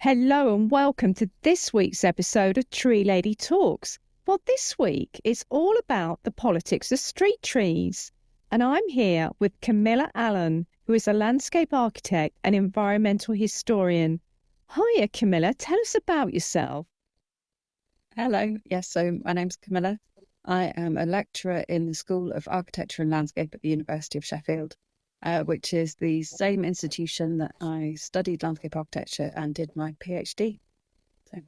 Hello and welcome to this week's episode of Tree Lady Talks. Well, this week it's all about the politics of street trees. And I'm here with Camilla Allen, who is a landscape architect and environmental historian. Hiya, Camilla. Tell us about yourself. Hello. Yes, so my name's Camilla. I am a lecturer in the School of Architecture and Landscape at the University of Sheffield, which is the same institution that I studied landscape architecture and did my PhD. So,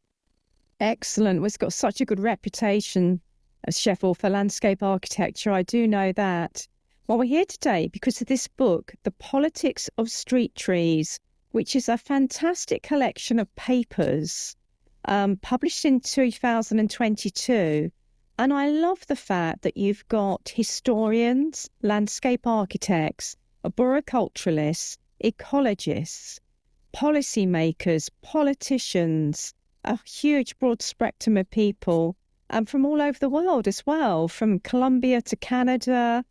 Excellent. Well, it's got such a good reputation as Sheffield for landscape architecture. I do know that. Well, we're here today because of this book, The Politics of Street Trees, which is a fantastic collection of papers published in 2022. And I love the fact that you've got historians, landscape architects, arboriculturalists, ecologists, policymakers, politicians, a huge broad spectrum of people, and from all over the world as well, from Colombia to Canada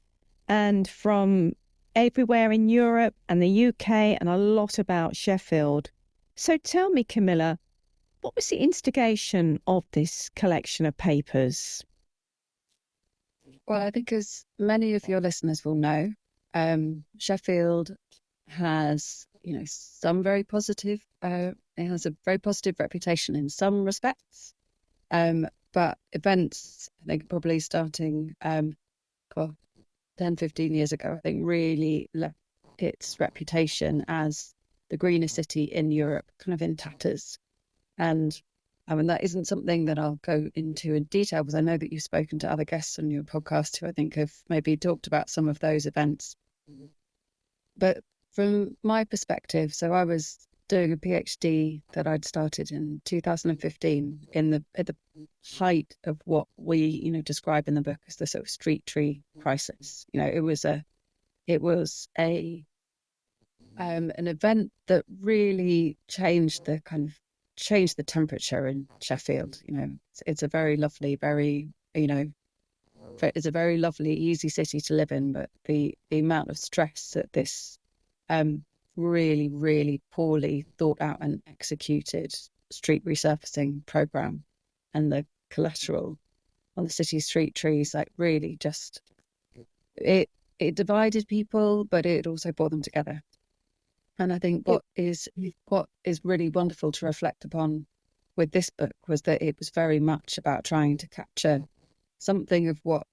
and from everywhere in Europe and the UK, and a lot about Sheffield. So tell me, Camilla, what was the instigation of this collection of papers? well, I think as many of your listeners will know, Sheffield has, some very positive, it has a very positive reputation in some respects. But events, I think probably starting, well, 10, 15 years ago, I think really left its reputation as the greenest city in Europe kind of in tatters. And I mean, that isn't something that I'll go into in detail because I know that you've spoken to other guests on your podcast who I think have maybe talked about some of those events. But from my perspective, so I was doing a PhD that I'd started in 2015 at the height of what we, describe in the book as the sort of street tree crisis. It was an event that really changed the temperature in Sheffield. It's a very lovely, it's a very lovely, easy city to live in, but the amount of stress that this really, really poorly thought out and executed street resurfacing program and the collateral on the city's street trees, like really just it divided people, but it also brought them together. And I think what is really wonderful to reflect upon with this book was that it was very much about trying to capture something of what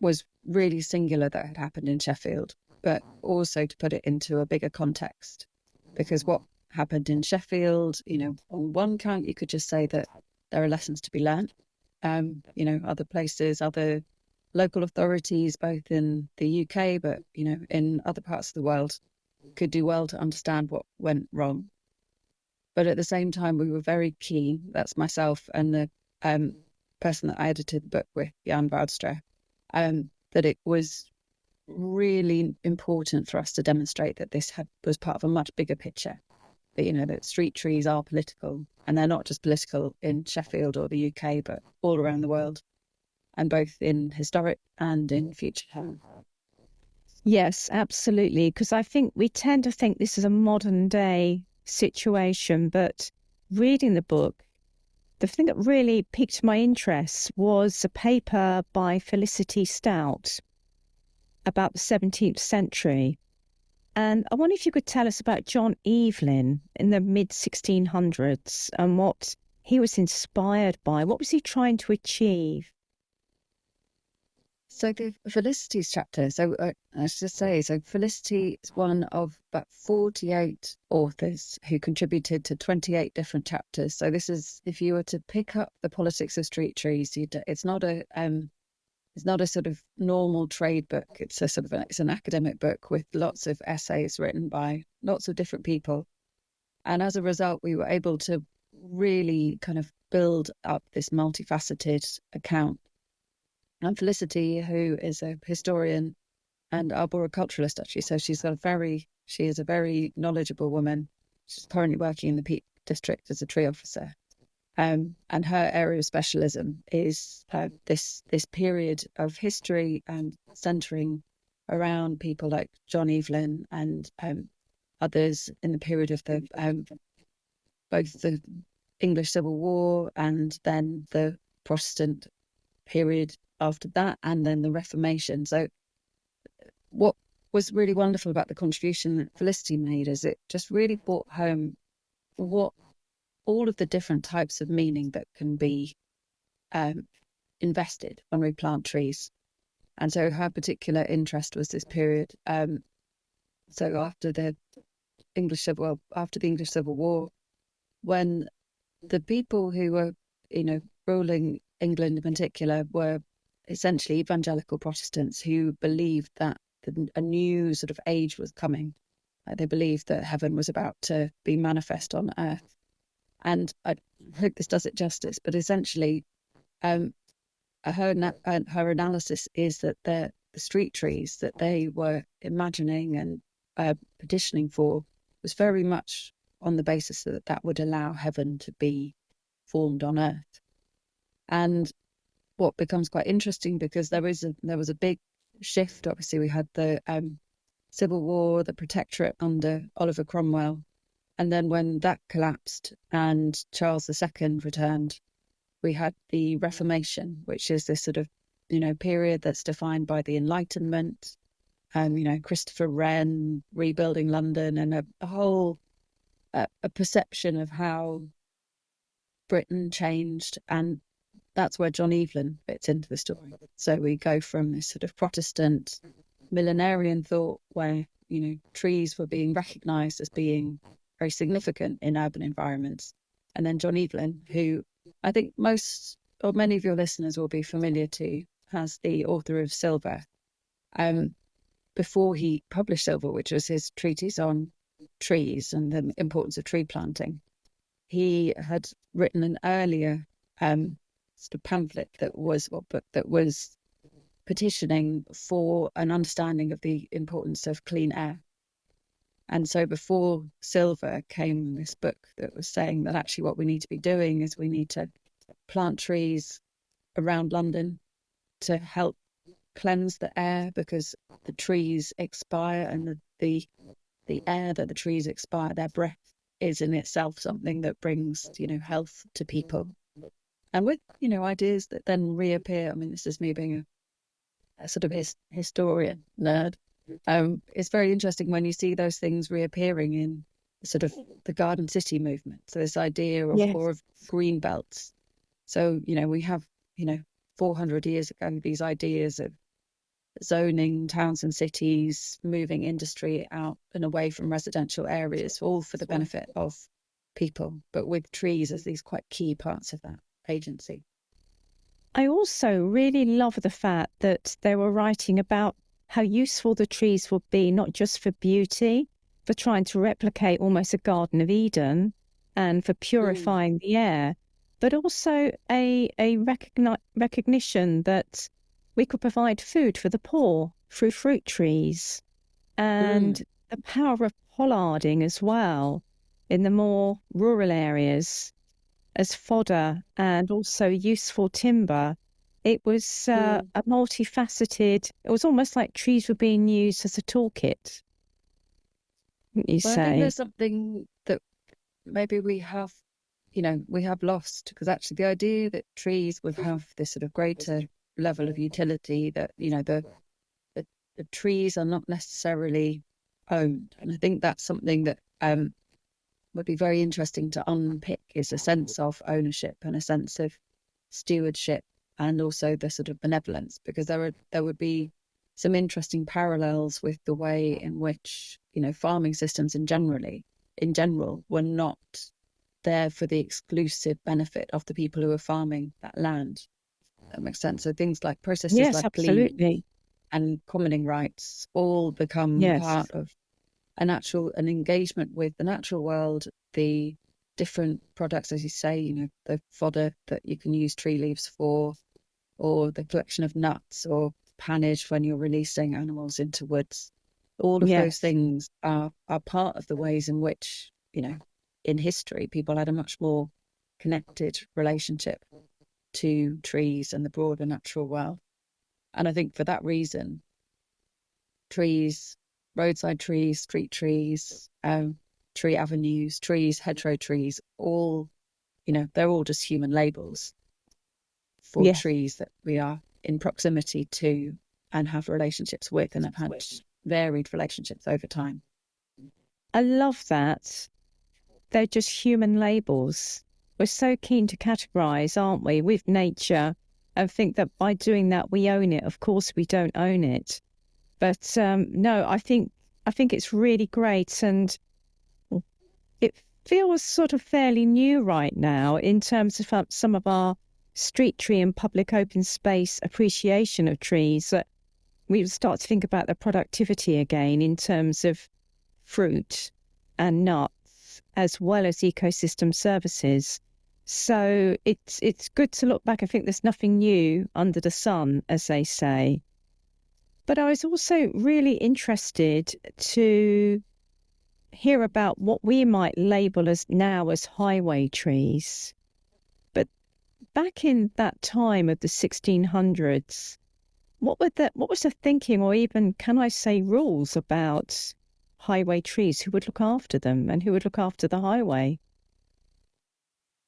was really singular that had happened in Sheffield, but also to put it into a bigger context. Because what happened in Sheffield, on one count, you could just say that there are lessons to be learned. Other places, other local authorities, both in the UK, but, in other parts of the world, could do well to understand what went wrong. But at the same time, we were very keen, that's myself and the person that I edited the book with, Jan Woudstra, that it was really important for us to demonstrate that this was part of a much bigger picture, that street trees are political, and they're not just political in Sheffield or the UK, but all around the world, and both in historic and in future time. Yes, absolutely. Because I think we tend to think this is a modern day situation, but reading the book, the thing that really piqued my interest was a paper by Felicity Stout about the 17th century. And I wonder if you could tell us about John Evelyn in the mid 1600s and what he was inspired by. What was he trying to achieve? So the Felicity's chapter, I should just say, so Felicity is one of about 48 authors who contributed to 28 different chapters. So this is, if you were to pick up The Politics of Street Trees, it's not a sort of normal trade book. It's it's an academic book with lots of essays written by lots of different people. And as a result, we were able to really kind of build up this multifaceted account. And Felicity, who is a historian and arboriculturalist, actually, so she is a very knowledgeable woman. She's currently working in the Peak District as a tree officer. And her area of specialism is this period of history and centering around people like John Evelyn and others in the period of the both the English Civil War and then the Protestant period after that, and then the Reformation. So what was really wonderful about the contribution that Felicity made is it just really brought home what all of the different types of meaning that can be invested when we plant trees. And so her particular interest was this period. So after the English Civil War, when the people who were, ruling England in particular were essentially evangelical Protestants who believed that a new sort of age was coming. They believed that heaven was about to be manifest on earth. And I hope this does it justice, but essentially, her analysis is that the street trees that they were imagining and petitioning for was very much on the basis that that would allow heaven to be formed on earth. And what becomes quite interesting, because there was a big shift. Obviously, we had the Civil War, the Protectorate under Oliver Cromwell, and then when that collapsed and Charles II returned, we had the Reformation, which is this sort of, period that's defined by the Enlightenment, Christopher Wren rebuilding London, and a whole a perception of how Britain changed. And that's where John Evelyn fits into the story. So we go from this sort of Protestant millenarian thought where, trees were being recognised as being very significant in urban environments. And then John Evelyn, who I think most or many of your listeners will be familiar to, as the author of Silver. Before he published Silver, which was his treatise on trees and the importance of tree planting, he had written an earlier sort of pamphlet that was petitioning for an understanding of the importance of clean air. And so before Silver came this book that was saying that actually what we need to be doing is we need to plant trees around London to help cleanse the air, because the trees expire, and the air that the trees expire, their breath is in itself something that brings, health to people. And with, ideas that then reappear. I mean, this is me being a sort of historian nerd. It's very interesting when you see those things reappearing in sort of the Garden City movement. So this idea of, Yes. or of green belts. So, we have, 400 years ago, these ideas of zoning towns and cities, moving industry out and away from residential areas, all for the benefit of people, but with trees as these quite key parts of that agency. I also really love the fact that they were writing about how useful the trees would be, not just for beauty, for trying to replicate almost a Garden of Eden and for purifying the air, but also a recognition that we could provide food for the poor through fruit trees, and the power of pollarding as well in the more rural areas as fodder and also useful timber. It was a multifaceted, it was almost like trees were being used as a toolkit, wouldn't you Well, I think say? there's something that maybe we have lost, because actually the idea that trees would have this sort of greater level of utility, that, the trees are not necessarily owned. And I think that's something that would be very interesting to unpick, is a sense of ownership and a sense of stewardship, and also the sort of benevolence, because there would be some interesting parallels with the way in which, farming systems in general were not there for the exclusive benefit of the people who are farming that land. That makes sense. So things like processes Yes, like gleaning absolutely. and commoning rights all become Yes. part of an engagement with the natural world, the different products, as you say, the fodder that you can use tree leaves for, or the collection of nuts or pannage when you're releasing animals into woods. All of those Yes. things are part of the ways in which, in history, people had a much more connected relationship to trees and the broader natural world. And I think for that reason, trees, roadside trees, street trees, tree avenues, trees, hedgerow trees, all, they're all just human labels for trees that we are in proximity to and have relationships with and have had varied relationships over time. I love that. They're just human labels. We're so keen to categorize, aren't we, with nature, and think that by doing that we own it. Of course, we don't own it. But no, I think it's really great, and it feels sort of fairly new right now in terms of some of our street tree and public open space appreciation of trees. We start to think about the productivity again in terms of fruit and nuts, as well as ecosystem services. So it's good to look back. I think there's nothing new under the sun, as they say. But I was also really interested to hear about what we might label as now as highway trees. But back in that time of the 1600s, what was the thinking, or even, can I say, rules about highway trees? Who would look after them and who would look after the highway?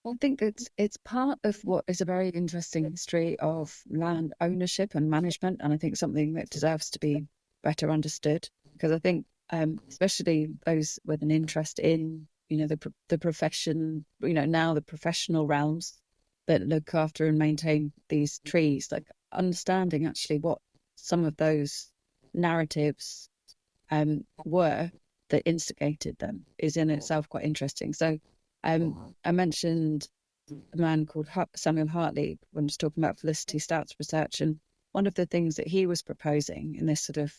Well, I think it's part of what is a very interesting history of land ownership and management, and I think something that deserves to be better understood, because I think especially those with an interest in the profession, now the professional realms that look after and maintain these trees, like understanding actually what some of those narratives were that instigated them is in itself quite interesting. So I mentioned a man called Samuel Hartley when I was talking about Felicity Stout's research, and one of the things that he was proposing in this sort of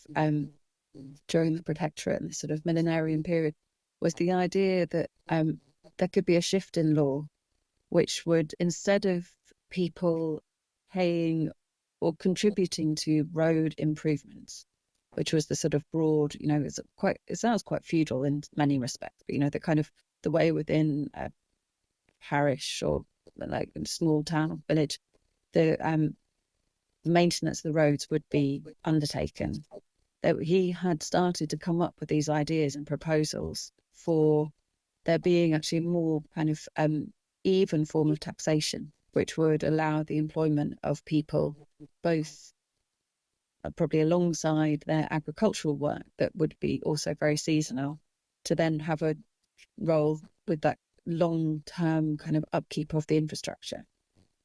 during the Protectorate and this sort of millenarian period was the idea that there could be a shift in law, which would, instead of people paying or contributing to road improvements, which was the sort of broad, it sounds quite feudal in many respects, but the kind of the way within a parish or like a small town or village, the maintenance of the roads would be undertaken. That he had started to come up with these ideas and proposals for there being actually a more kind of even form of taxation, which would allow the employment of people both probably alongside their agricultural work that would be also very seasonal, to then have a role with that long-term kind of upkeep of the infrastructure.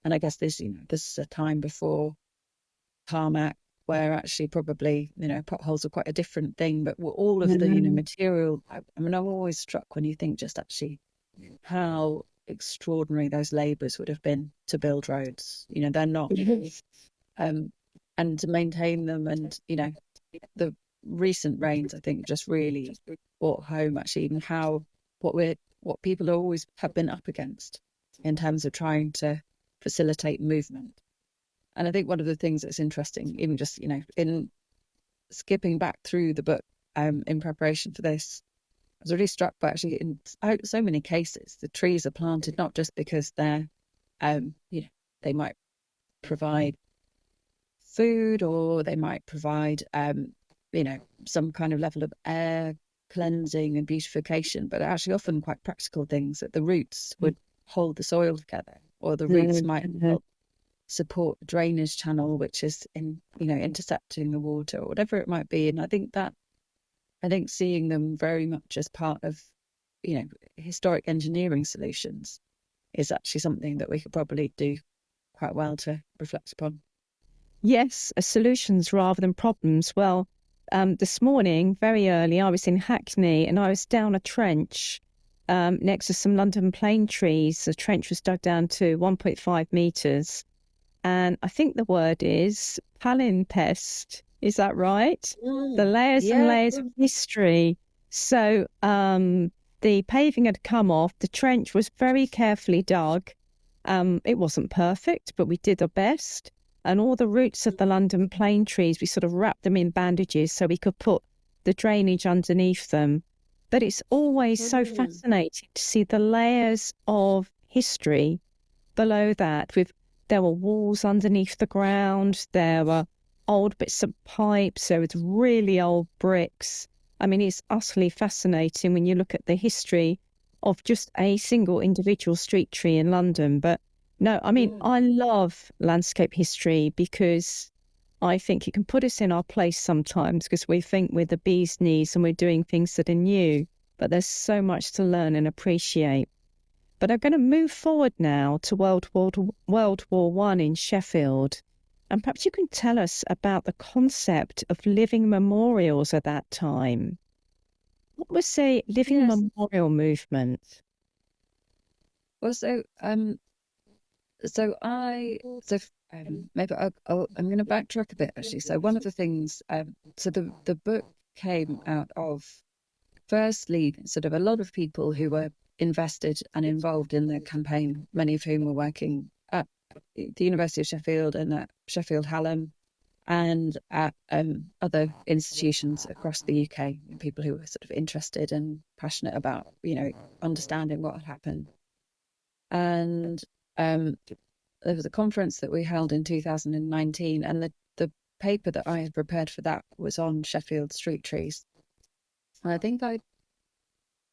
And I guess this is a time before tarmac, where actually probably potholes are quite a different thing, but all of the material. I mean, I'm always struck when you think just actually how extraordinary those labours would have been to build roads. They're not, and to maintain them, and the recent rains, I think, just really brought home actually even how what people always have been up against in terms of trying to facilitate movement. And I think one of the things that's interesting, even just in skipping back through the book in preparation for this, I was really struck by actually in so many cases the trees are planted not just because they're they might provide food, or they might provide some kind of level of air cleansing and beautification, but actually often quite practical things, that the roots would hold the soil together, or the roots might help support the drainage channel, which is intercepting the water, or whatever it might be. And I think seeing them very much as part of historic engineering solutions is actually something that we could probably do quite well to reflect upon. Yes, solutions rather than problems. Well, this morning, very early, I was in Hackney and I was down a trench next to some London plane trees. The trench was dug down to 1.5 metres. And I think the word is palimpsest. Is that right? The layers and layers of history. So the paving had come off. The trench was very carefully dug. It wasn't perfect, but we did our best. And all the roots of the London plane trees, we sort of wrapped them in bandages so we could put the drainage underneath them. But it's always so fascinating to see the layers of history below that. There were walls underneath the ground, there were old bits of pipes, there was really old bricks. I mean, it's utterly fascinating when you look at the history of just a single individual street tree in London. But no, I mean, I love landscape history because I think it can put us in our place sometimes because we think we're the bee's knees and we're doing things that are new, but there's so much to learn and appreciate. But I'm going to move forward now to World War I in Sheffield. And perhaps you can tell us about the concept of living memorials at that time. What was the living Yes. memorial movement? Well, maybe I'm going to backtrack a bit actually. So one of the things, so the book came out of firstly sort of a lot of people who were invested and involved in the campaign, many of whom were working at the University of Sheffield and at Sheffield Hallam and at other institutions across the UK, people who were sort of interested and passionate about, understanding what had happened. And there was a conference that we held in 2019, and the paper that I had prepared for that was on Sheffield street trees. And I think I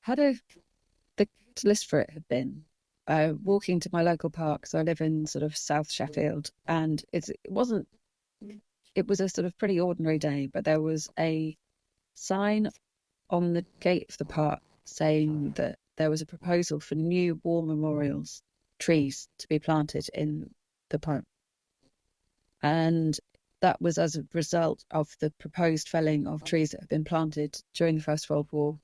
had the list for it had been walking to my local park. So I live in sort of South Sheffield, and it was a sort of pretty ordinary day, but there was a sign on the gate of the park saying that there was a proposal for new war memorials trees to be planted in the park. And that was as a result of the proposed felling of trees that had been planted during the First World War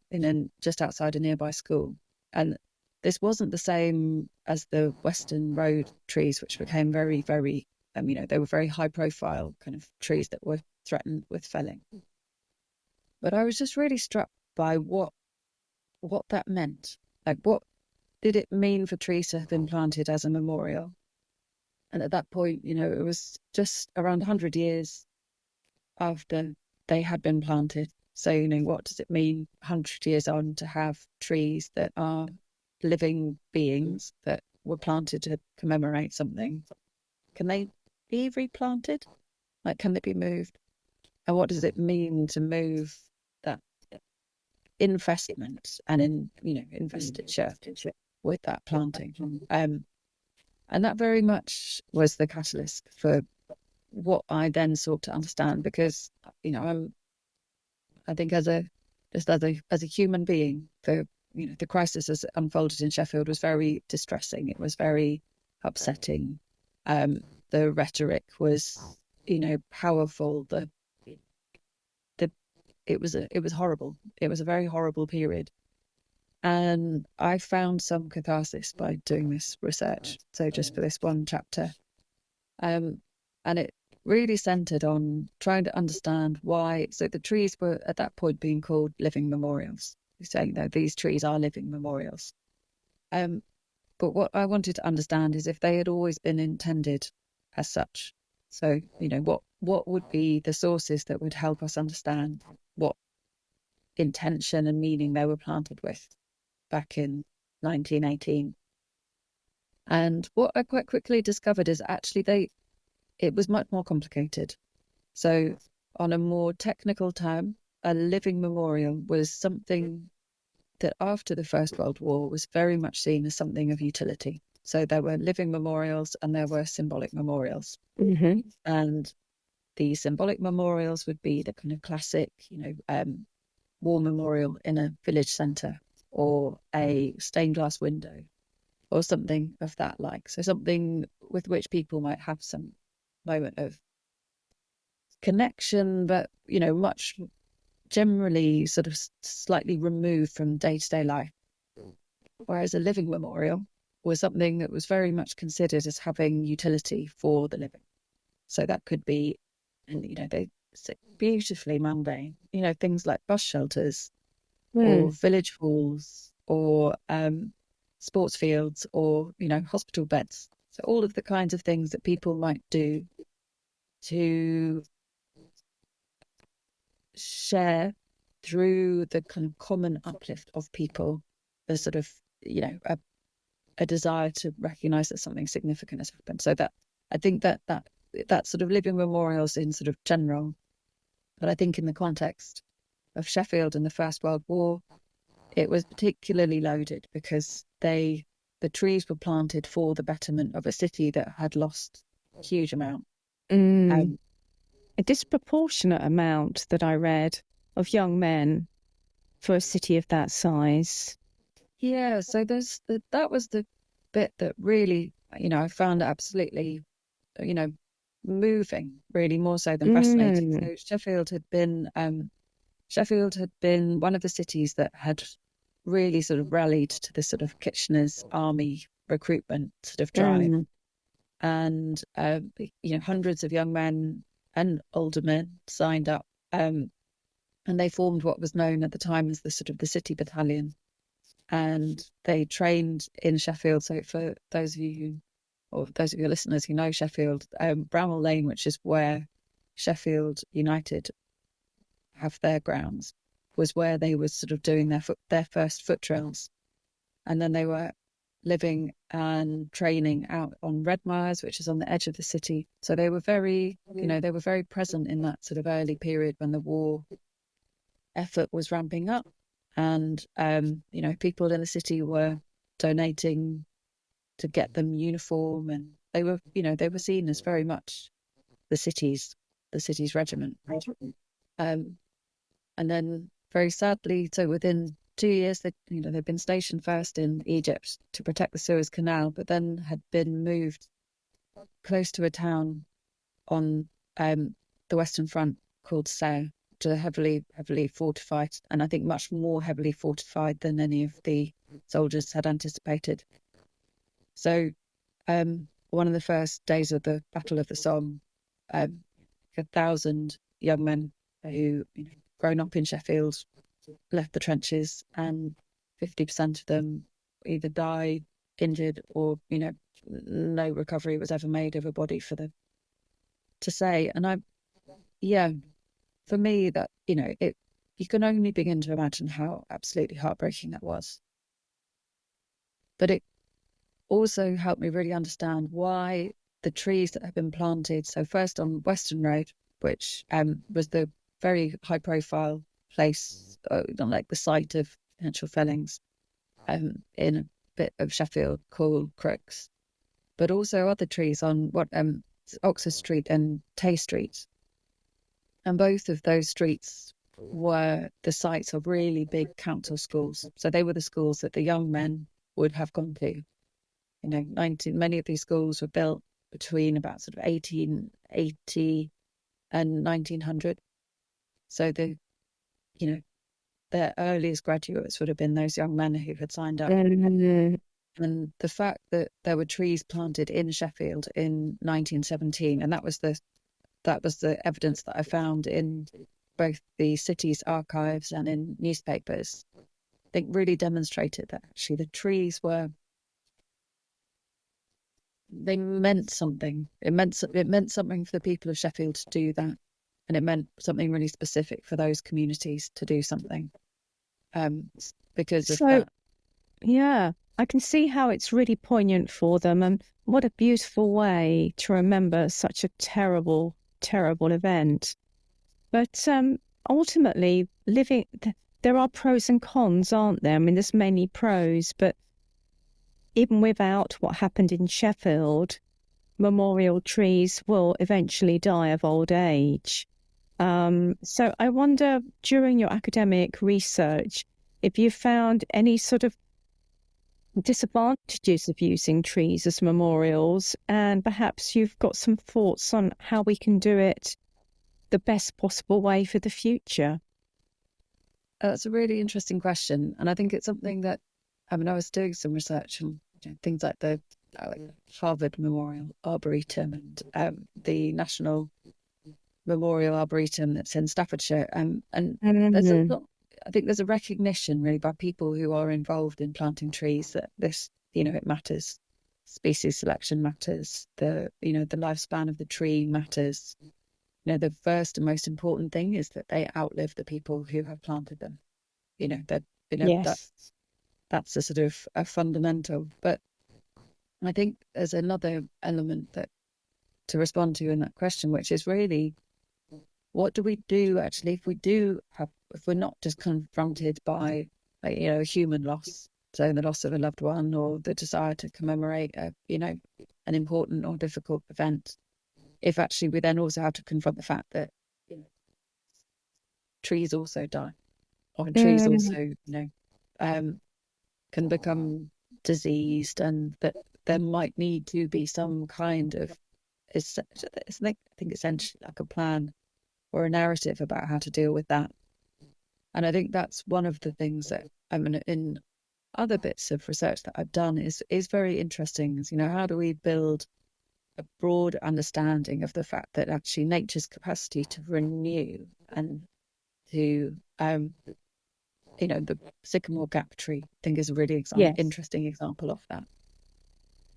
just outside a nearby school. And this wasn't the same as the Western Road trees, which became very, very, they were very high profile kind of trees that were threatened with felling. But I was just really struck by what that meant. Like, what did it mean for trees to have been planted as a memorial? And at that point, it was just around 100 years after they had been planted. So, what does it mean 100 years on to have trees that are living beings that were planted to commemorate something? Can they be replanted? Like, can they be moved? And what does it mean to move that investment and investiture with that planting? And that very much was the catalyst for what I then sought to understand, because I think as a human being, the crisis as it unfolded in Sheffield was very distressing. It was very upsetting. The rhetoric was powerful. It was horrible. It was a very horrible period. And I found some catharsis by doing this research. So just for this one chapter. And it really centered on trying to understand why. So the trees were at that point being called living memorials, saying that these trees are living memorials. But what I wanted to understand is if they had always been intended as such. So, what would be the sources that would help us understand what intention and meaning they were planted with back in 1918. And what I quite quickly discovered is actually it was much more complicated. So on a more technical term, a living memorial was something that after the First World War was very much seen as something of utility. So there were living memorials and there were symbolic memorials. Mm-hmm. And the symbolic memorials would be the kind of classic, war memorial in a village centre or a stained glass window or something of that like. So something with which people might have some moment of connection, but, much generally sort of slightly removed from day-to-day life. Whereas a living memorial was something that was very much considered as having utility for the living. So that could be, and they beautifully mundane, things like bus shelters or village halls or sports fields or, hospital beds. So all of the kinds of things that people might do to share through the kind of common uplift of people, the sort of, a desire to recognize that something significant has happened. So that I think that sort of living memorials in sort of general, but I think in the context Sheffield in the First World War, it was particularly loaded because the trees were planted for the betterment of a city that had lost a huge amount. Mm. A disproportionate amount that I read of young men for a city of that size. Yeah, so that was the bit that really, I found absolutely, moving, really more so than fascinating. Mm. So Sheffield had been one of the cities that had really sort of rallied to the sort of Kitchener's army recruitment sort of drive. Mm. And, hundreds of young men and older men signed up. And they formed what was known at the time as the sort of the City Battalion. And they trained in Sheffield. So for those of you or those of your listeners who know Sheffield, Bramall Lane, which is where Sheffield United have their grounds, was where they were sort of doing their first foot drills. And then they were living and training out on Redmires, which is on the edge of the city. So they were they were very present in that sort of early period when the war effort was ramping up. And, people in the city were donating to get them uniform, and they were seen as very much the city's regiment. And then very sadly, so within 2 years, they'd been stationed first in Egypt to protect the Suez Canal, but then had been moved close to a town on the Western Front called Sao, to heavily fortified, and I think much more heavily fortified than any of the soldiers had anticipated. So one of the first days of the Battle of the Somme, 1,000 young men who grown up in Sheffield left the trenches, and 50% of them either died, injured, or no recovery was ever made of a body for them to say. And for me, that you can only begin to imagine how absolutely heartbreaking that was. But it also helped me really understand why the trees that have been planted. So first on Western Road, which was the very high profile place, like the site of potential fellings in a bit of Sheffield called Crooks, but also other trees on Oxford Street and Tay Street. And both of those streets were the sites of really big council schools. So they were the schools that the young men would have gone to. Many of these schools were built between about sort of 1880 and 1900. So their earliest graduates would have been those young men who had signed up. Mm. And the fact that there were trees planted in Sheffield in 1917, and that was the evidence that I found in both the city's archives and in newspapers, I think really demonstrated that actually the trees they meant something. It meant something for the people of Sheffield to do that, and it meant something really specific for those communities to do something because of that. Yeah, I can see how it's really poignant for them, and what a beautiful way to remember such a terrible, terrible event. But ultimately, there are pros and cons, aren't there? I mean, there's mainly pros, but even without what happened in Sheffield, memorial trees will eventually die of old age. So I wonder, during your academic research, if you found any sort of disadvantages of using trees as memorials, and perhaps you've got some thoughts on how we can do it the best possible way for the future. That's a really interesting question, and I think it's something that I was doing some research on things like the Harvard Memorial Arboretum and the National Memorial Arboretum that's in Staffordshire, and there's a lot. I think there's a recognition really by people who are involved in planting trees that this, it matters. Species selection matters. The lifespan of the tree matters. The first and most important thing is that they outlive the people who have planted them. Yes. That's a sort of a fundamental. But I think there's another element that to respond to in that question, which is really what do we do actually if we're not just confronted by, like, a human loss, so the loss of a loved one or the desire to commemorate an important or difficult event, if actually we then also have to confront the fact that trees also die, or trees Mm, also can become diseased, and that there might need to be some kind of, I think essentially like a plan or a narrative about how to deal with that. And I think that's one of the things that in other bits of research that I've done is very interesting. Is, how do we build a broad understanding of the fact that actually nature's capacity to renew and to the Sycamore Gap tree, I think, is a really yes, interesting example of that.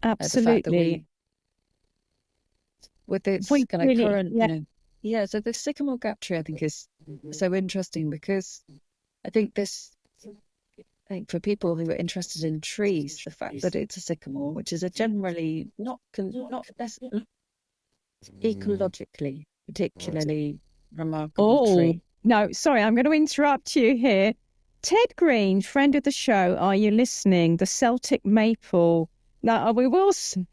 The fact that absolutely. we, with its We kind of really, current, yeah. yeah. So the Sycamore Gap tree, I think, is so interesting because I think this, I think for people who are interested in trees, the fact that it's a sycamore, which is a generally not necessarily ecologically particularly remarkable Oh, tree. no, sorry, I'm going to interrupt you here. Ted Green, friend of the show, are you listening? The Celtic maple. Now, we will say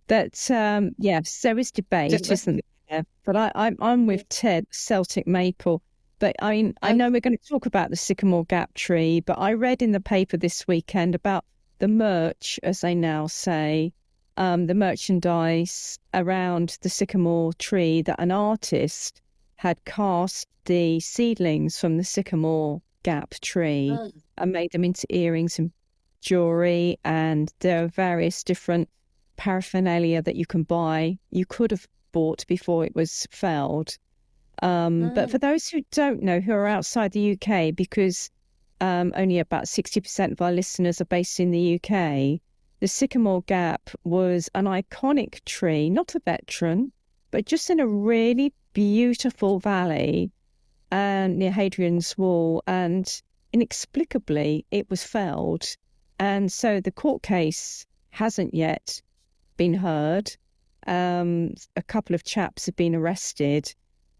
that, yes, there is debate, isn't there? But I'm with Ted, Celtic maple. But I mean, I I, know we're going to talk about the Sycamore Gap tree, but I read in the paper this weekend about the merch, as they now say, the merchandise around the sycamore tree that an artist had cast the seedlings from the Sycamore Gap tree Mm. and made them into earrings and jewelry. And there are various different paraphernalia that you can buy, you could have bought before it was felled. But for Mm. those who don't know, who are outside the UK, because only about 60% of our listeners are based in the UK, the Sycamore Gap was an iconic tree, not a veteran, but just in a really beautiful valley and near Hadrian's Wall. And inexplicably, it was felled. And so the court case hasn't yet been heard. A couple of chaps have been arrested,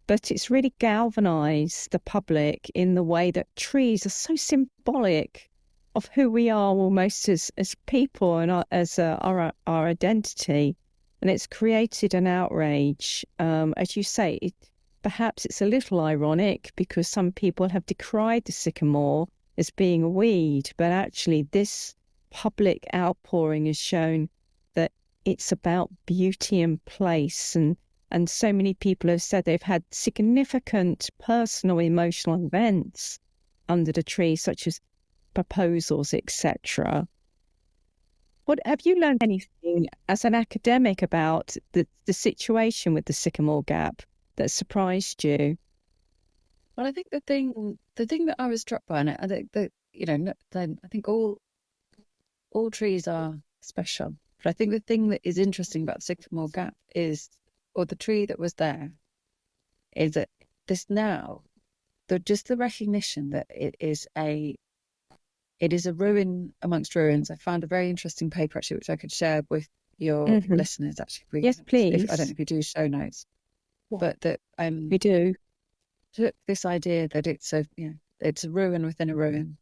but it's really galvanized the public in the way that trees are so symbolic of who we are almost as people and our identity. And it's created an outrage. As you say, perhaps it's a little ironic because some people have decried the sycamore as being a weed, but actually this public outpouring has shown that it's about beauty and place, and so many people have said they've had significant personal emotional events under the tree, such as proposals, etc. What have you learned anything as an academic about the situation with the Sycamore Gap that surprised you? Well, I think the thing that I was struck by, and I think that I think all trees are special, but I think the thing that is interesting about the Sycamore Gap or the tree that was there, is that this now, the recognition that it is a ruin amongst ruins. I found a very interesting paper actually, which I could share with your Hmm. listeners. Actually, Yes, if I don't know please. if you do show notes, but that We do. took this idea that it's a ruin within a ruin.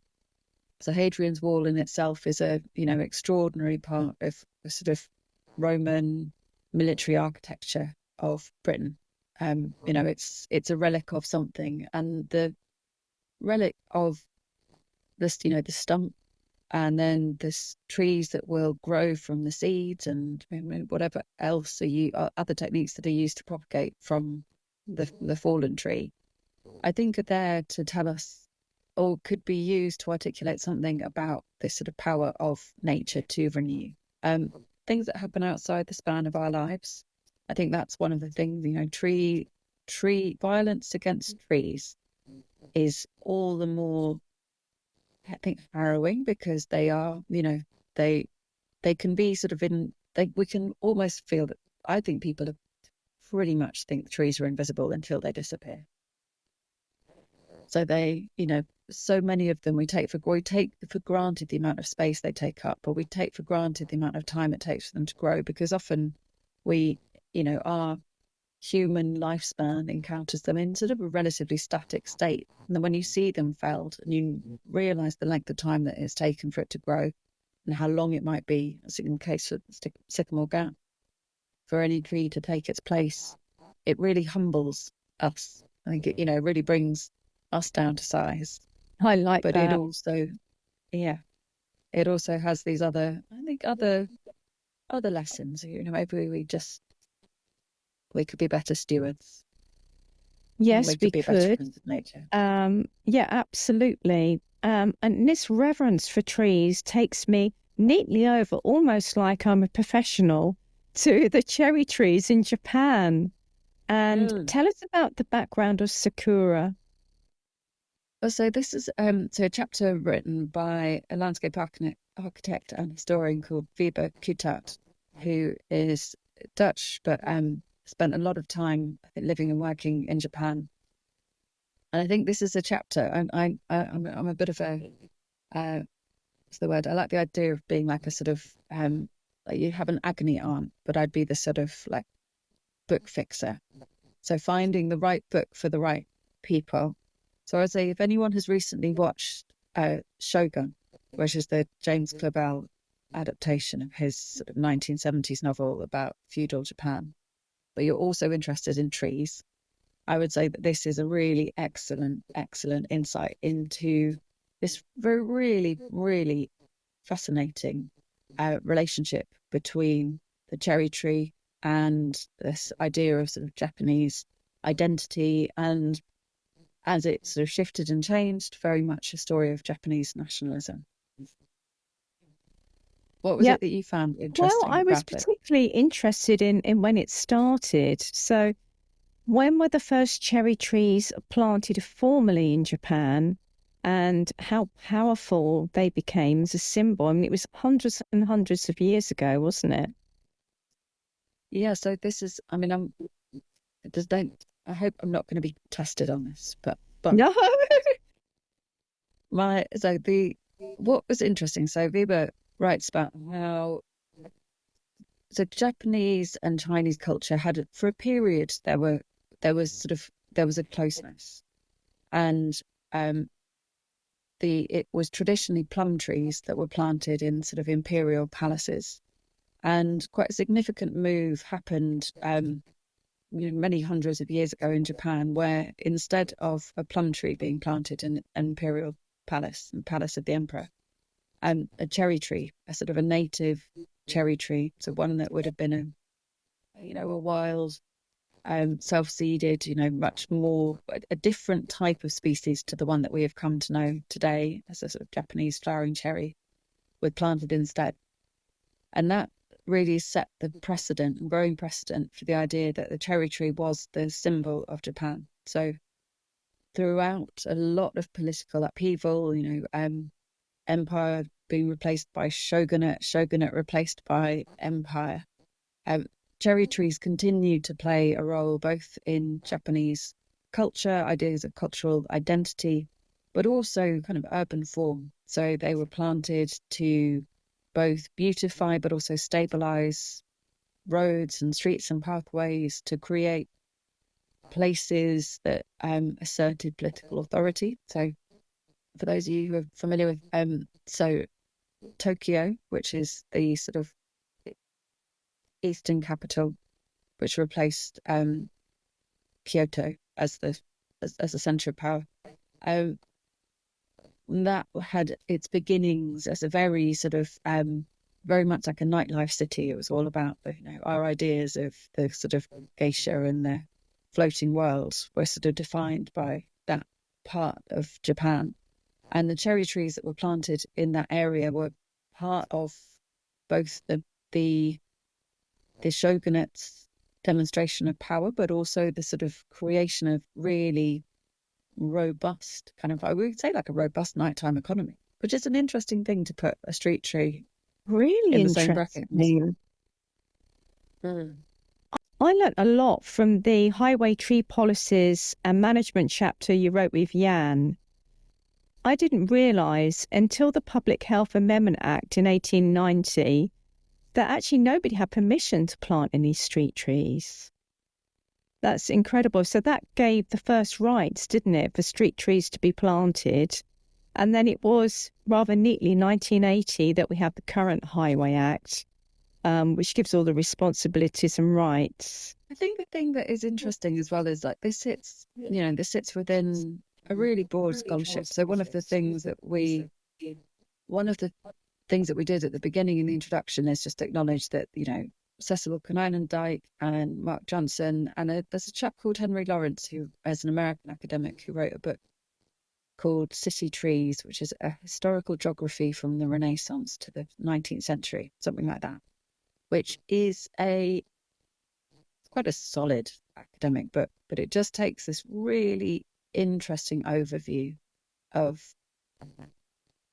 So Hadrian's Wall in itself is a extraordinary part of the sort of Roman military architecture of Britain. It's a relic of something, and the relic of this, the stump, and then there's trees that will grow from the seeds, and whatever else other techniques that are used to propagate from the fallen tree, I think are there to tell us, or could be used to articulate something about this sort of power of nature to renew. Things that happen outside the span of our lives. I think that's one of the things, tree violence against trees is all the more, I think, harrowing, because they are, they can be sort of we can almost feel that, I think people pretty much think trees are invisible until they disappear. So so many of them we take for granted the amount of space they take up, or we take for granted the amount of time it takes for them to grow, because often we, our human lifespan encounters them in sort of a relatively static state. And then when you see them felled and you realise the length of time that it's taken for it to grow and how long it might be, as in the case of the Sycamore Gap, for any tree to take its place, it really humbles us. I think it, really brings us down to size. I like But that. it also has these other lessons. Maybe we could be better stewards. Yes, we be better could. friends with nature. Yeah, absolutely. And this reverence for trees takes me neatly over, almost like I'm a professional, to the cherry trees in Japan. And tell us about the background of sakura. So this is a chapter written by a landscape architect and historian called Wiebe Kutat, who is Dutch but spent a lot of time, I think, living and working in Japan. And I think this is a chapter, and I'm a bit of a what's the word? I like the idea of being like a sort of like you have an agony aunt, but I'd be the sort of like book fixer. So finding the right book for the right people. So I'd say if anyone has recently watched Shogun, which is the James Clavell adaptation of his sort of 1970s novel about feudal Japan, but you're also interested in trees, I would say that this is a really excellent insight into this really, really fascinating relationship between the cherry tree and this idea of sort of Japanese identity, and as it sort of shifted and changed, very much a story of Japanese nationalism. What was it that you found Well, interesting I was about it? particularly interested in when it started. So, when were the first cherry trees planted formally in Japan, and how powerful they became as a symbol? I mean, it was hundreds and hundreds of years ago, wasn't it? Yeah, so this is, I mean, just don't, I hope I'm not going to be tested on this, but No. what was interesting, so Weber writes about how so Japanese and Chinese culture had, for a period, there was a closeness, and it was traditionally plum trees that were planted in sort of imperial palaces, and quite a significant move happened many hundreds of years ago in Japan, where instead of a plum tree being planted in an imperial palace, the palace of the emperor, a cherry tree, a sort of a native cherry tree, so one that would have been a wild, self-seeded, much more a different type of species to the one that we have come to know today as a sort of Japanese flowering cherry, were planted instead. And that really set the precedent, growing precedent, for the idea that the cherry tree was the symbol of Japan. So throughout a lot of political upheaval, empire being replaced by shogunate, shogunate replaced by empire, cherry trees continue to play a role both in Japanese culture, ideas of cultural identity, but also kind of urban form. So they were planted to both beautify but also stabilize roads and streets and pathways, to create places that asserted political authority. So for those of you who are familiar with so Tokyo, which is the sort of eastern capital, which replaced Kyoto as the center of power, that had its beginnings as a very sort of very much like a nightlife city. It was all about our ideas of the sort of geisha and the floating world were sort of defined by that part of Japan. And the cherry trees that were planted in that area were part of both the shogunate's demonstration of power, but also the sort of creation of really robust kind of, I would say, like a robust nighttime economy, which is an interesting thing to put a street tree Really in the same bracket. interesting. I learnt a lot from the highway tree policies and management chapter you wrote with Jan. I didn't realise until the Public Health Amendment Act in 1890 that actually nobody had permission to plant any street trees. That's incredible. So that gave the first rights, didn't it, for street trees to be planted? And then it was rather neatly 1980 that we have the current Highway Act, which gives all the responsibilities and rights. I think the thing that is interesting as well is like this sits within a really broad scholarship. So one of the things that we did at the beginning in the introduction is just acknowledge that, Cecil Dyke and Mark Johnson, and there's a chap called Henry Lawrence, who is an American academic who wrote a book called City Trees, which is a historical geography from the Renaissance to the 19th century, something like that, which is quite a solid academic book, but it just takes this really interesting overview of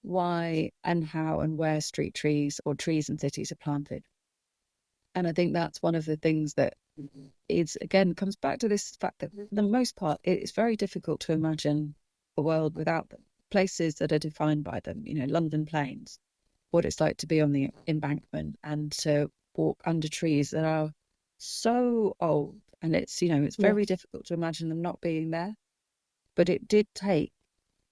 why and how and where street trees or trees in cities are planted. And I think that's one of the things that is, again, comes back to this fact that for the most part, it's very difficult to imagine a world without them. Places that are defined by them, London Plains, what it's like to be on the embankment and to walk under trees that are so old. And it's very difficult to imagine them not being there. But it did take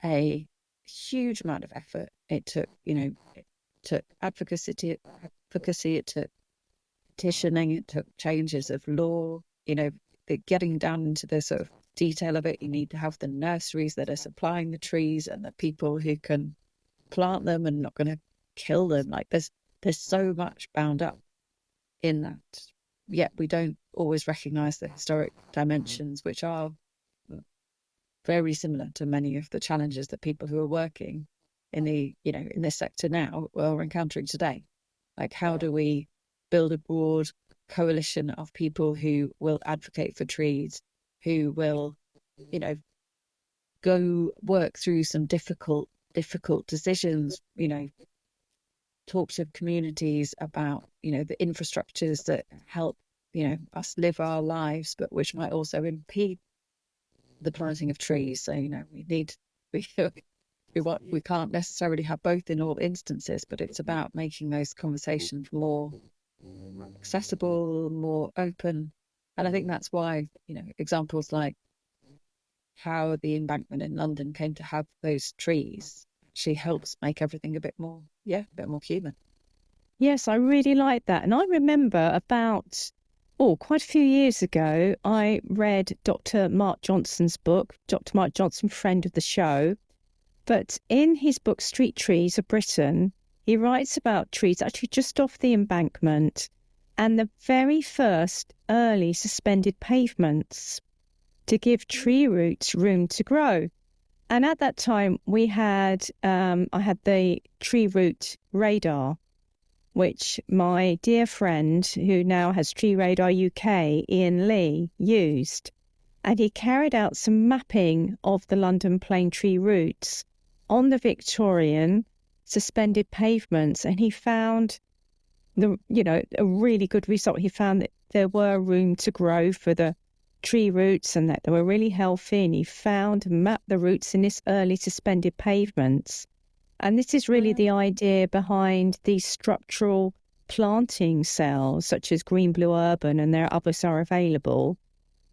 a huge amount of effort. It took advocacy, it took petitioning, it took changes of law, getting down into the sort of detail of it. You need to have the nurseries that are supplying the trees and the people who can plant them and not going to kill them. Like there's so much bound up in that. Yet we don't always recognize the historic dimensions, which are very similar to many of the challenges that people who are working in in this sector now are encountering today. Like, how do we build a broad coalition of people who will advocate for trees, who will, go work through some difficult decisions, talk to communities about, the infrastructures that help, us live our lives, but which might also impede the planting of trees. So, we can't necessarily have both in all instances, but it's about making those conversations more accessible, more open. And I think that's why, examples like how the embankment in London came to have those trees actually helps make everything a bit more human. Yes, I really like that. And I remember quite a few years ago, I read Dr. Mark Johnson's book, Dr. Mark Johnson, friend of the show. But in his book, Street Trees of Britain, he writes about trees actually just off the embankment and the very first early suspended pavements to give tree roots room to grow. And at that time, I had the tree root radar, which my dear friend, who now has Tree Radar UK, Ian Lee, used. And he carried out some mapping of the London plane tree roots on the Victorian suspended pavements, and he found a really good result. He found that there were room to grow for the tree roots and that they were really healthy, and he found and mapped the roots in this early suspended pavements. And this is really the idea behind these structural planting cells, such as Green Blue Urban, and there are others are available.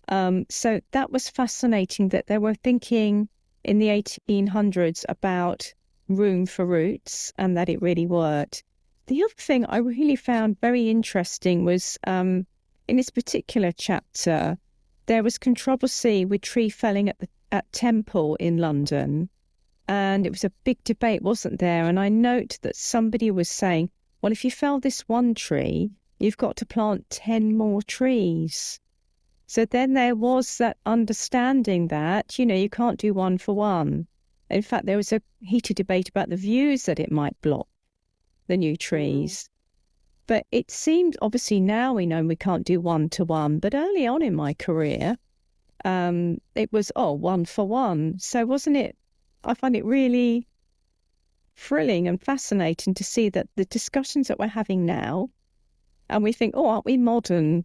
So that was fascinating that they were thinking in the 1800s about room for roots and that it really worked. The other thing I really found very interesting was in this particular chapter, there was controversy with tree felling at Temple in London. And it was a big debate, wasn't there? And I note that somebody was saying, well, if you fell this one tree, you've got to plant 10 more trees. So then there was that understanding that, you can't do one for one. In fact, there was a heated debate about the views that it might block the new trees. But it seemed, obviously now we know we can't do one to one, but early on in my career, it was, one for one. So wasn't it, I find it really thrilling and fascinating to see that the discussions that we're having now, and we think, aren't we modern?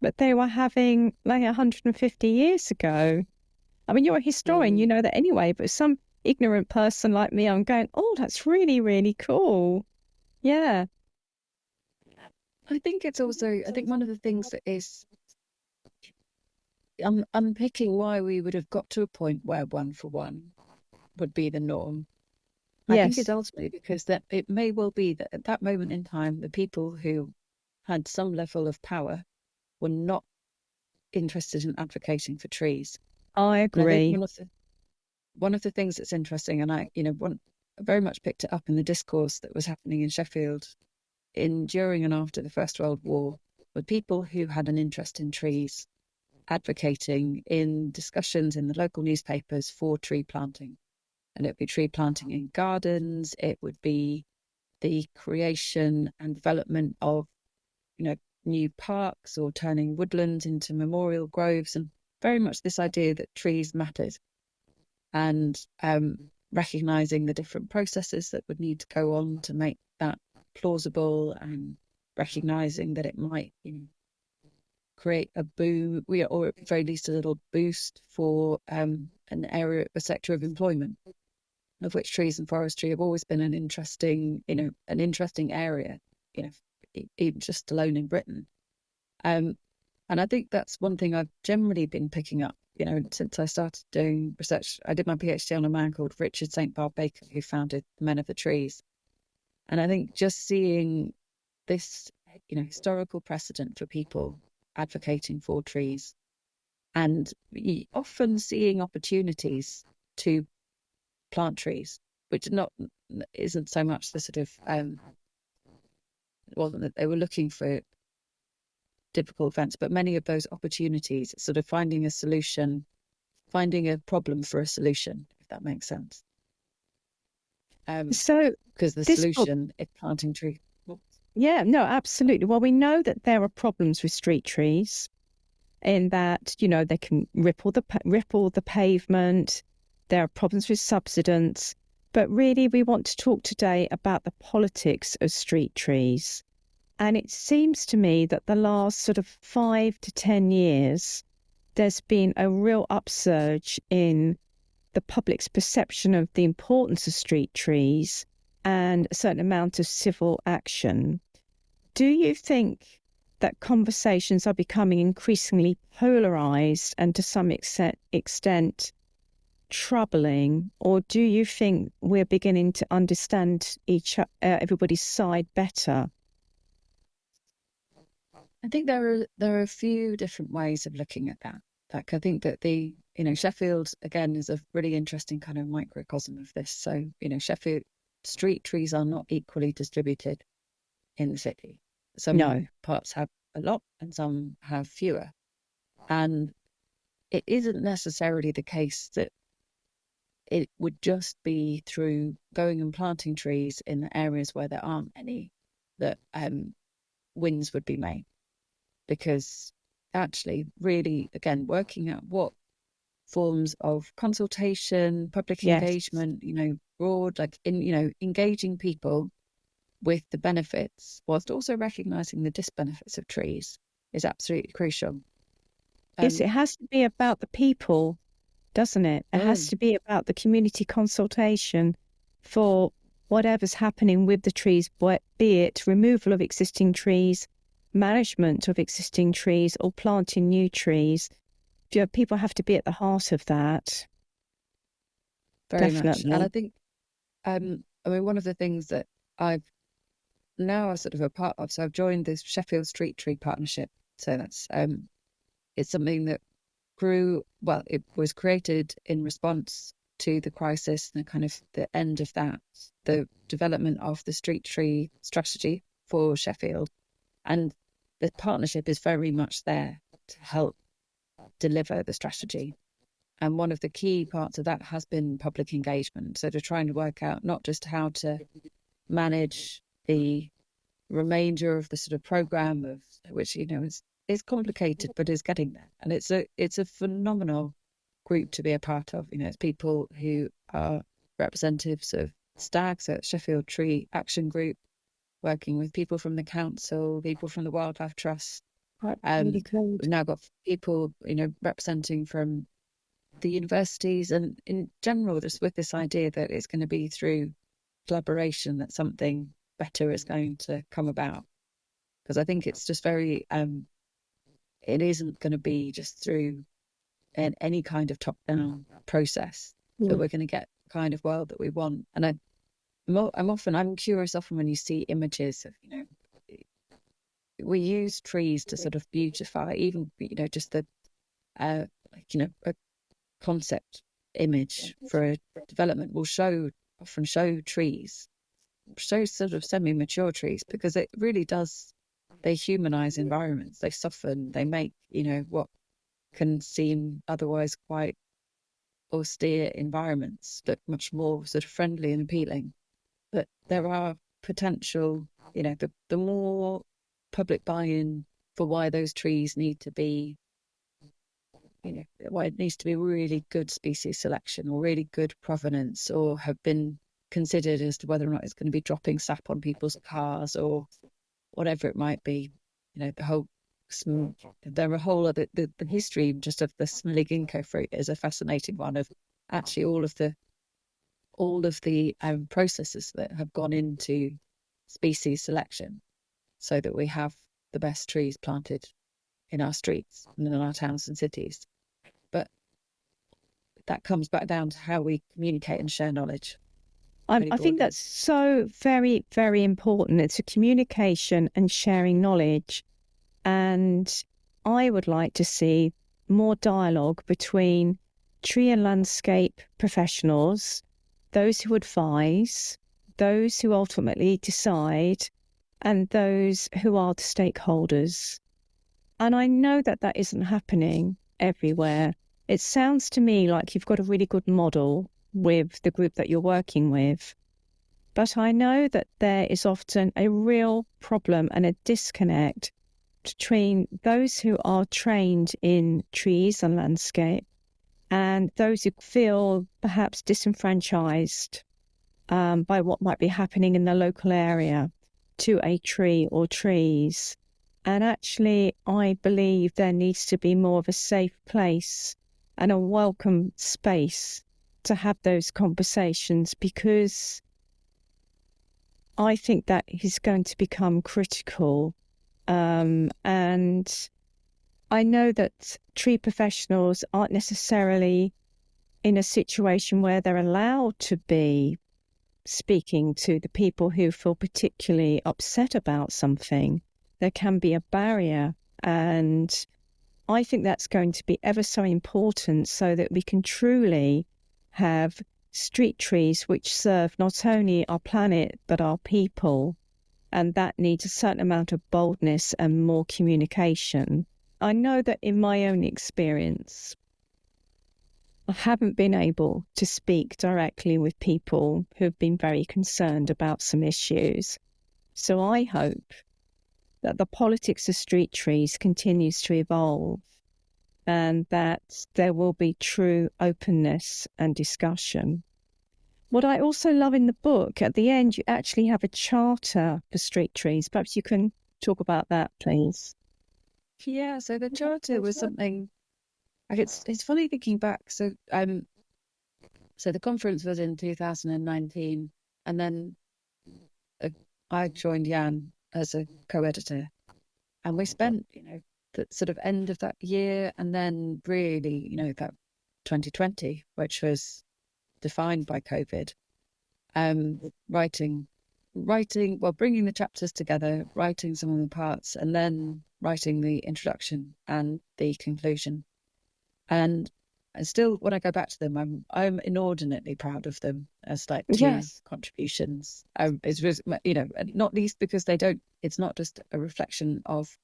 But they were having like 150 years ago. I mean, you're a historian, you know that anyway, but some ignorant person like me, I'm going, that's really, really cool. Yeah. I think one of the things that is unpicking why we would have got to a point where 1-for-1 would be the norm. I think it's Yes, ultimately because that it may well be that at that moment in time, the people who had some level of power were not interested in advocating for trees. I And I think agree. one of the things that's interesting, and very much picked it up in the discourse that was happening in Sheffield during and after the First World War, were people who had an interest in trees advocating in discussions in the local newspapers for tree planting. And it would be tree planting in gardens, it would be the creation and development of, new parks or turning woodlands into memorial groves, and very much this idea that trees mattered, and recognizing the different processes that would need to go on to make that plausible, and recognizing that it might create a boom, or at the very least a little boost for a sector of employment, of which trees and forestry have always been an interesting area, even just alone in Britain. And I think that's one thing I've generally been picking up, since I started doing research. I did my PhD on a man called Richard St. Barbe Baker, who founded the Men of the Trees. And I think just seeing this, historical precedent for people advocating for trees, and often seeing opportunities to plant trees, which isn't so much the sort of it wasn't that they were looking for difficult events, but many of those opportunities, sort of finding a solution, finding a problem for a solution, if that makes sense. So Because the this book, solution is planting trees. yeah, no, absolutely. Well, we know that there are problems with street trees in that, they can ripple the pavement. There are problems with subsidence. But really, we want to talk today about the politics of street trees. And it seems to me that the last sort of 5 to 10 years, there's been a real upsurge in the public's perception of the importance of street trees and a certain amount of civil action. Do you think that conversations are becoming increasingly polarized and to some extent troubling, or do you think we're beginning to understand everybody's side better? I think there are a few different ways of looking at that. Like, I think that Sheffield again is a really interesting kind of microcosm of this. So, Sheffield street trees are not equally distributed in the city. Some No. parts have a lot and some have fewer. And it isn't necessarily the case that it would just be through going and planting trees in the areas where there aren't any that wins would be made. Because actually, really, again, working out what forms of consultation, public Yes. engagement, broad, engaging people with the benefits, whilst also recognizing the disbenefits of trees, is absolutely crucial. Yes, Um, it has to be about the people, doesn't it? It has mm, to be about the community consultation for whatever's happening with the trees, be it removal of existing trees, management of existing trees, or planting new trees. People have to be at the heart of that. very much. And I Definitely. think, one of the things that I've now a sort of a part of, so I've joined this Sheffield Street Tree Partnership. So that's it's something that well, it was created in response to the crisis and kind of the end of that, the development of the street tree strategy for Sheffield. And the partnership is very much there to help deliver the strategy. And one of the key parts of that has been public engagement. So to trying to work out not just how to manage the remainder of the sort of program, of which is complicated but is getting there, and it's a phenomenal group to be a part of. It's people who are representatives of STAG, so Sheffield Tree Action Group, working with people from the council, people from the Wildlife Trust. Right, really We've good. now got people representing from the universities, and in general just with this idea that it's going to be through collaboration that something better is going to come about. Because I think it's just very it isn't going to be just through in any kind of top-down process that we're going to get the kind of world that we want. And I'm curious often when you see images of, we use trees to sort of beautify, even, just the, a concept image for a development will often show trees, show sort of semi-mature trees, because it really does, they humanize environments, they soften, they make, what can seem otherwise quite austere environments look much more sort of friendly and appealing. But there are potential, the more public buy-in for why those trees need to be, why it needs to be really good species selection or really good provenance, or have been considered as to whether or not it's going to be dropping sap on people's cars or whatever it might be. There are a whole other, the history just of the smelly ginkgo fruit is a fascinating one, of actually all of the processes that have gone into species selection so that we have the best trees planted in our streets and in our towns and cities. But that comes back down to how we communicate and share knowledge. I think that's so very, very important. It's a communication and sharing knowledge. And I would like to see more dialogue between tree and landscape professionals, those who advise, those who ultimately decide, and those who are the stakeholders. And I know that that isn't happening everywhere. It sounds to me like you've got a really good model with the group that you're working with. But I know that there is often a real problem and a disconnect between those who are trained in trees and landscape and those who feel perhaps disenfranchised by what might be happening in the local area to a tree or trees. And actually, I believe there needs to be more of a safe place and a welcome space to have those conversations, because I think that is going to become critical. And I know that tree professionals aren't necessarily in a situation where they're allowed to be speaking to the people who feel particularly upset about something. There can be a barrier, and I think that's going to be ever so important so that we can truly have street trees which serve not only our planet but our people. And that needs a certain amount of boldness and more communication. I know that in my own experience, I haven't been able to speak directly with people who have been very concerned about some issues. So I hope that the politics of street trees continues to evolve and that there will be true openness and discussion. What I also love in the book, at the end, you actually have a charter for street trees. Perhaps you can talk about that, please. Yeah, so the charter was something, like, it's funny thinking back. So the conference was in 2019, and then I joined Jan as a co-editor, and we spent, the sort of end of that year, and then really, that 2020, which was defined by COVID, writing, well, bringing the chapters together, writing some of the parts, and then writing the introduction and the conclusion. And still, when I go back to them, I'm inordinately proud of them as like two contributions. It's just, not least because it's not just a reflection of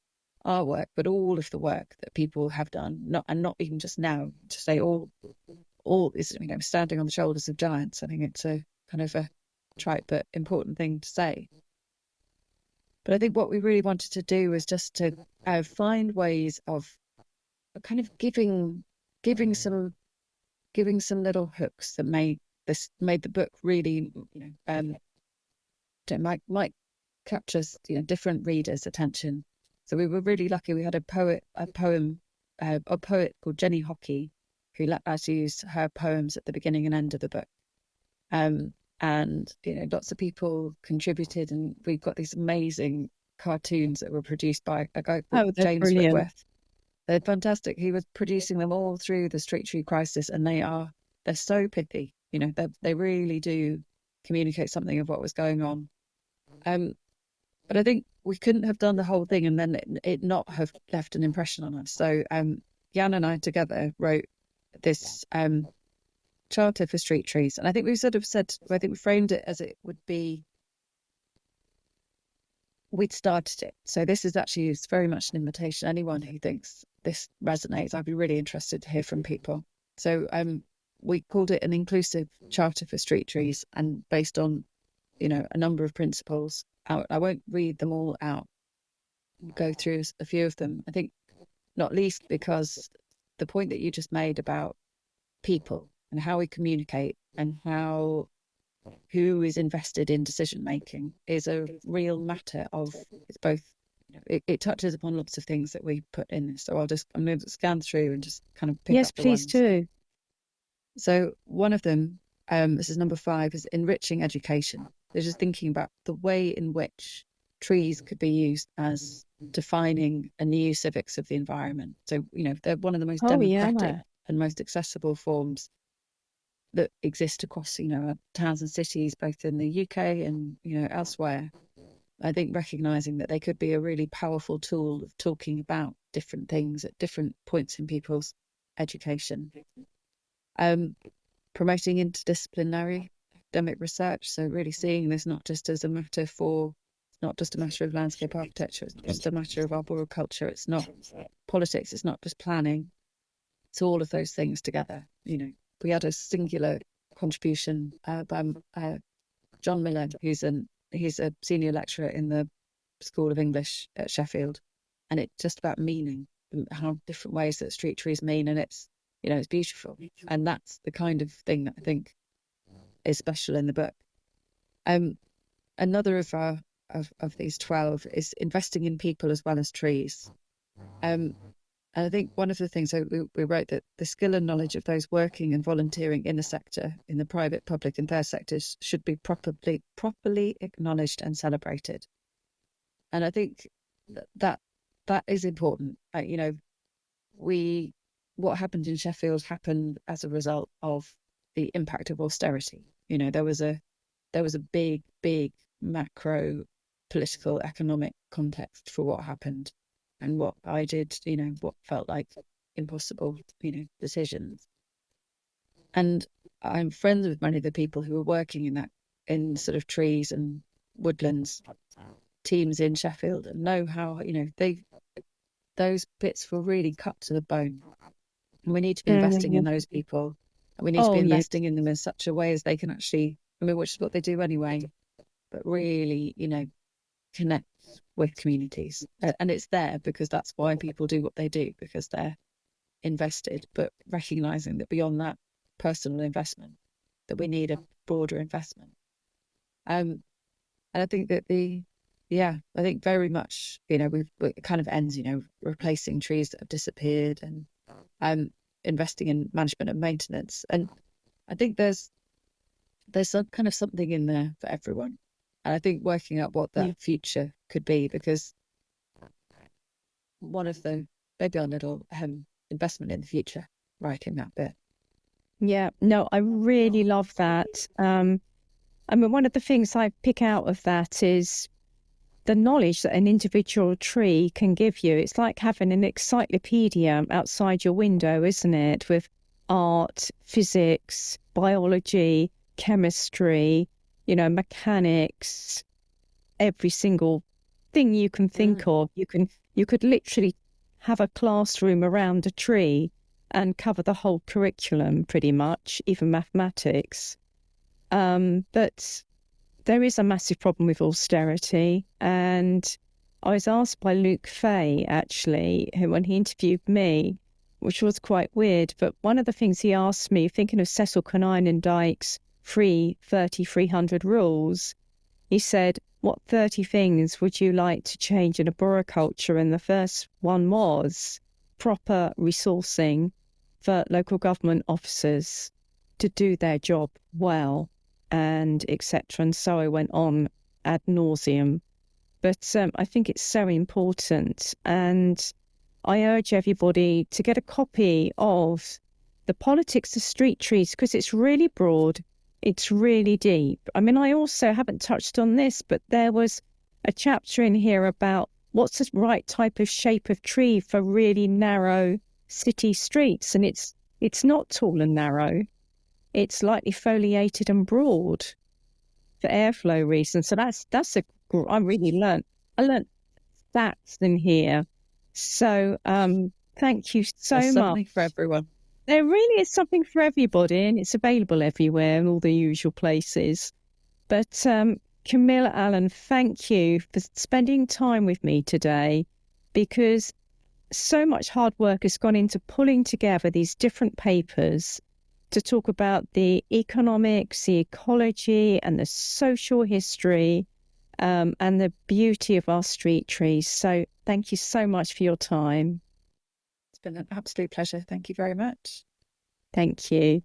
our work, but all of the work that people have done, not even just now, to say all is, standing on the shoulders of giants. I think it's a kind of a trite but important thing to say. But I think what we really wanted to do was just to find ways of kind of giving some little hooks that made the book really, might capture, different readers' attention. So we were really lucky. We had a poet called Jenny Hockey, who let us use her poems at the beginning and end of the book. And lots of people contributed, and we've got these amazing cartoons that were produced by a guy called James brilliant. Whitworth. They're fantastic. He was producing them all through the street tree crisis, and they're so pithy. They really do communicate something of what was going on. But I think we couldn't have done the whole thing and then it not have left an impression on us. So Jan and I together wrote this charter for street trees, and I think we framed it as it would be. We'd started it. So this is actually very much an invitation. Anyone who thinks this resonates, I'd be really interested to hear from people. So we called it an inclusive charter for street trees, and based on, a number of principles. I won't read them all out. I'll go through a few of them. I think not least because the point that you just made about people and how we communicate and who is invested in decision making is a real matter of, it's both, it touches upon lots of things that we put in this. So I'm going to scan through and just kind of pick up the ones. Yes, please do. So one of them, this is number 5, is enriching education. They're just thinking about the way in which trees could be used as defining a new civics of the environment. So, they're one of the most democratic and most accessible forms that exist across, towns and cities, both in the UK and, elsewhere. I think recognizing that they could be a really powerful tool of talking about different things at different points in people's education. Promoting interdisciplinary academic research. So really seeing this not just as a matter of landscape architecture, it's not just a matter of arboriculture, it's not politics, it's not just planning, it's all of those things together. We had a singular contribution by John Miller, he's a senior lecturer in the School of English at Sheffield, and it's just about meaning, how different ways that street trees mean, and it's beautiful, and that's the kind of thing that I think is special in the book. Another of these 12 is investing in people as well as trees. And I think one of the things, so we wrote that the skill and knowledge of those working and volunteering in the sector, in the private, public and third sectors, should be properly acknowledged and celebrated. And I think that is important. What happened in Sheffield happened as a result of the impact of austerity. There was a big macro political economic context for what happened and what I did, what felt like impossible, decisions. And I'm friends with many of the people who were working in sort of trees and woodlands teams in Sheffield, and know how, those bits were really cut to the bone. And we need to be investing in those people, and we need to be investing in them in such a way as they can actually, which is what they do anyway, but really, connect with communities. And it's there because that's why people do what they do, because they're invested, but recognizing that beyond that personal investment, that we need a broader investment. And I think that I think very much, it kind of ends, replacing trees that have disappeared and investing in management and maintenance. And I think there's some kind of something in there for everyone. And I think working out what that future could be, because one of the, maybe our little investment in the future, writing that bit. Yeah, no, I really love that. One of the things I pick out of that is the knowledge that an individual tree can give you. It's like having an encyclopedia outside your window, isn't it? With art, physics, biology, chemistry, mechanics, every single thing you can think of. You could literally have a classroom around a tree and cover the whole curriculum pretty much, even mathematics. But there is a massive problem with austerity. And I was asked by Luke Fay, actually, when he interviewed me, which was quite weird, but one of the things he asked me, thinking of Cecil Dyke's 300 rules, he said, what 30 things would you like to change in arboriculture? And the first one was proper resourcing for local government officers to do their job well, and etc. And so I went on ad nauseum. But I think it's so important. And I urge everybody to get a copy of The Politics of Street Trees because it's really broad, it's really deep. I mean, I also haven't touched on this, but there was a chapter in here about what's the right type of shape of tree for really narrow city streets, and it's not tall and narrow. It's lightly foliated and broad for airflow reasons. So I really learned stats in here. So thank you so There's much. something for everyone. There really is something for everybody, and it's available everywhere in all the usual places. But Camilla Allen, thank you for spending time with me today, because so much hard work has gone into pulling together these different papers to talk about the economics, the ecology, and the social history, and the beauty of our street trees. So thank you so much for your time. It's been an absolute pleasure. Thank you very much. Thank you.